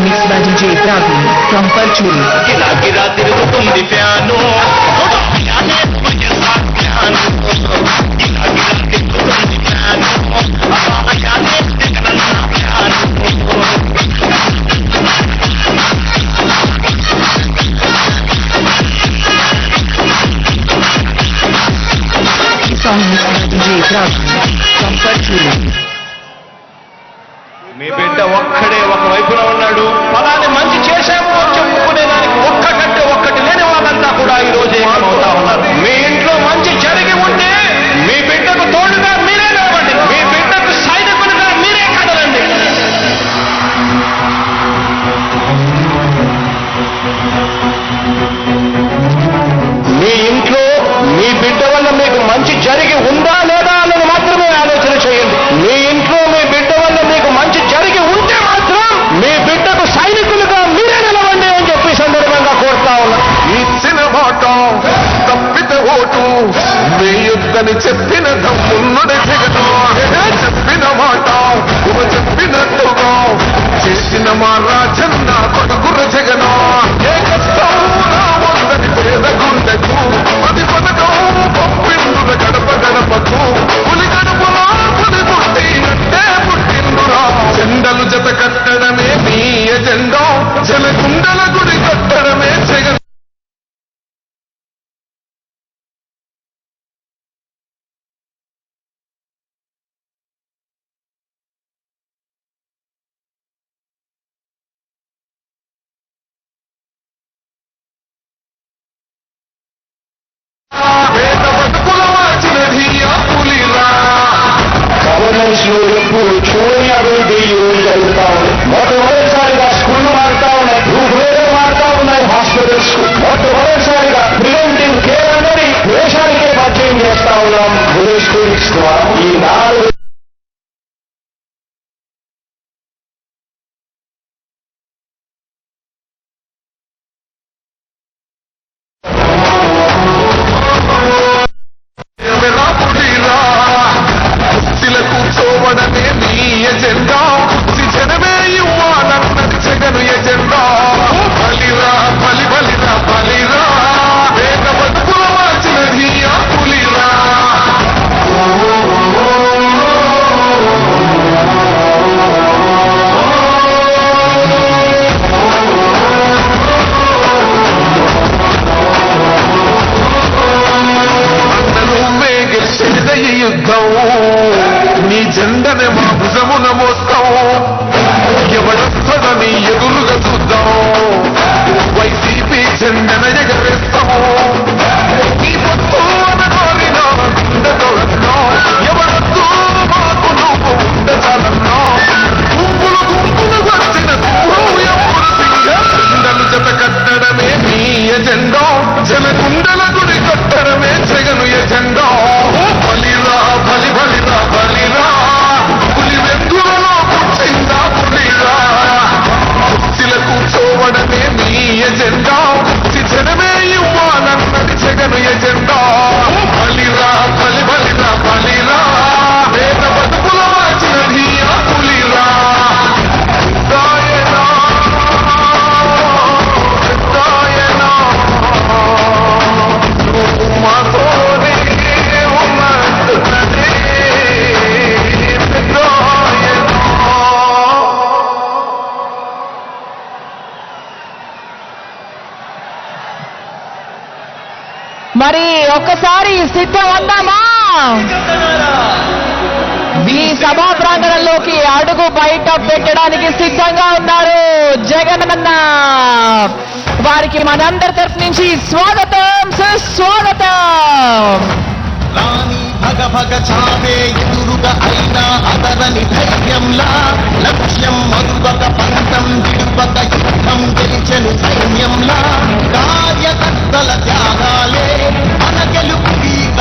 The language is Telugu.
Mixed by DJ Praveen from Perchuri. గిరా తిరుగుతుంది fan Song mixed by DJ Praveen from Perchuri. మీ బిడ్డ ఒక్కడే ఒక వైపున ఉన్నాడు. ఫలాన్ని మంచి చేశాము అని చెప్పుకునే దానికి ఒక్కటంటే ఒక్కటి లేని వాళ్ళంతా కూడా ఈ రోజు ఏమవుతా ఉన్నారు. మీ ఇంట్లో మంచి జరిగి ఉంటే మీ బిడ్డకు తోడుగా మీరే నిలవండి. మీ బిడ్డకు సైనికులుగా మీరే కదలండి. మీ ఇంట్లో మీ బిడ్డ వల్ల మీకు మంచి జరిగి ఉందా లేదా అన్నది మాత్రమే ఆలోచన చేయండి. మీ ఇంట్లో మీ బిడ్డ వల్ల మీకు మంచి జరిగి ఉంటే మాత్రం మీ బిడ్డకు సైనికులుగా మీరే నిలవండి అని చెప్పి సందర్భంగా కోరుతా ఉన్నా. ఇచ్చిన మాట తప్పితే ఓటు వేయొద్దని చెప్పిన తమ్మున్నది జగను. చెప్పిన మాట చెప్పినట్టుగా చేసిన మా రాజన్న కొడుకుర జగను. ఏ కష్టం రావద్దని పేద గుండెకు పది పథకం పంపిండుల గడప గడపకు పులి గడపలా పులి పుట్టినట్టే పుట్టిండురా. జెండలు జత కట్టడమే మీ ఎజెండా, జలగుండల గుడి కట్టడమే జగన్. పేద బతుకుల మార్చినది ఆ పులిరా. గవర్నెన్స్లో ఎప్పుడు చూడని అభివృద్ధి జరుగుతా ఉంది. మొట్టమొదటిసారిగా స్కూళ్ళు మారుతా ఉన్నాయి, రూపురేఖలు మారుతా ఉన్నాయి, హాస్పిటల్స్ మొట్టమొదటిసారిగా ప్రివెంటివ్ కేర్ అనేది దేశానికే పరిచయం చేస్తా ఉన్నాం. విలేజ్ క్లినిక్స్ ద్వారా ఈ 4 కూర్చోవడమే మీ ఎజెండా, జనమే ఇవ్వాలన్నది జగను ఎజెండా. బలిరా బలి బలిరా బలిరా, పేద బతుకుల మార్చినది ఆ పులిరా. నువ్వే గెలిచేద ఈ యుద్ధం, నీ జెండనే మా భుజమున మోస్తాం. ఎవడొస్తదని ఎదురుగా చూద్దాం, వైసీపీ జెండన ఎగరేస్తాం. నీ పొత్తు అనగోరినా గుండెతోడన్నా, ఎవడొద్దు మాకు నువ్వు ఉండచాలన్నా. గుంపులు గుంపులు వచ్చిన ఎప్పుడు సింగం, జెండలు జత కట్టడమే మీ ఎజెండా, జలగుండల గుడి కట్టడమే జగను ఎజెండా. బలిరా బలి బలిరా బలిరా, పులి వెందులలో పుట్టిందా పులిరా. కుర్చీల కూర్చోవడమే మీ ఎజెండా, జనమే ఇవ్వాలన్నది జగను ఎజెండా. బలిరా బలి బలిరా బలిరా, పేద బతుకుల మార్చినది ఆ పులిరా. దాయనా దాయనా నువ్వు మాతోనే ఉన్నట్టున్నదే దాయనా. మరి ఒక్కసారి సిద్ధం అందామా? ఈ సభా ప్రాంగణంలోకి అడుగు బయట పెట్టడానికి సిద్ధంగా ఉన్నారు జగనన్న. వారికి మనందరి తరఫు నుంచి స్వాగతం, సుస్వాగతం. భగ భగ చావే ఎదురుగా అయినా అదరని ధైర్యంలా లక్ష్యం మరువక పంతం విడువక యుద్ధం గెలిచెను సైన్యంలా కార్యకర్తల త్యాగాలే మన గెలుపు గీత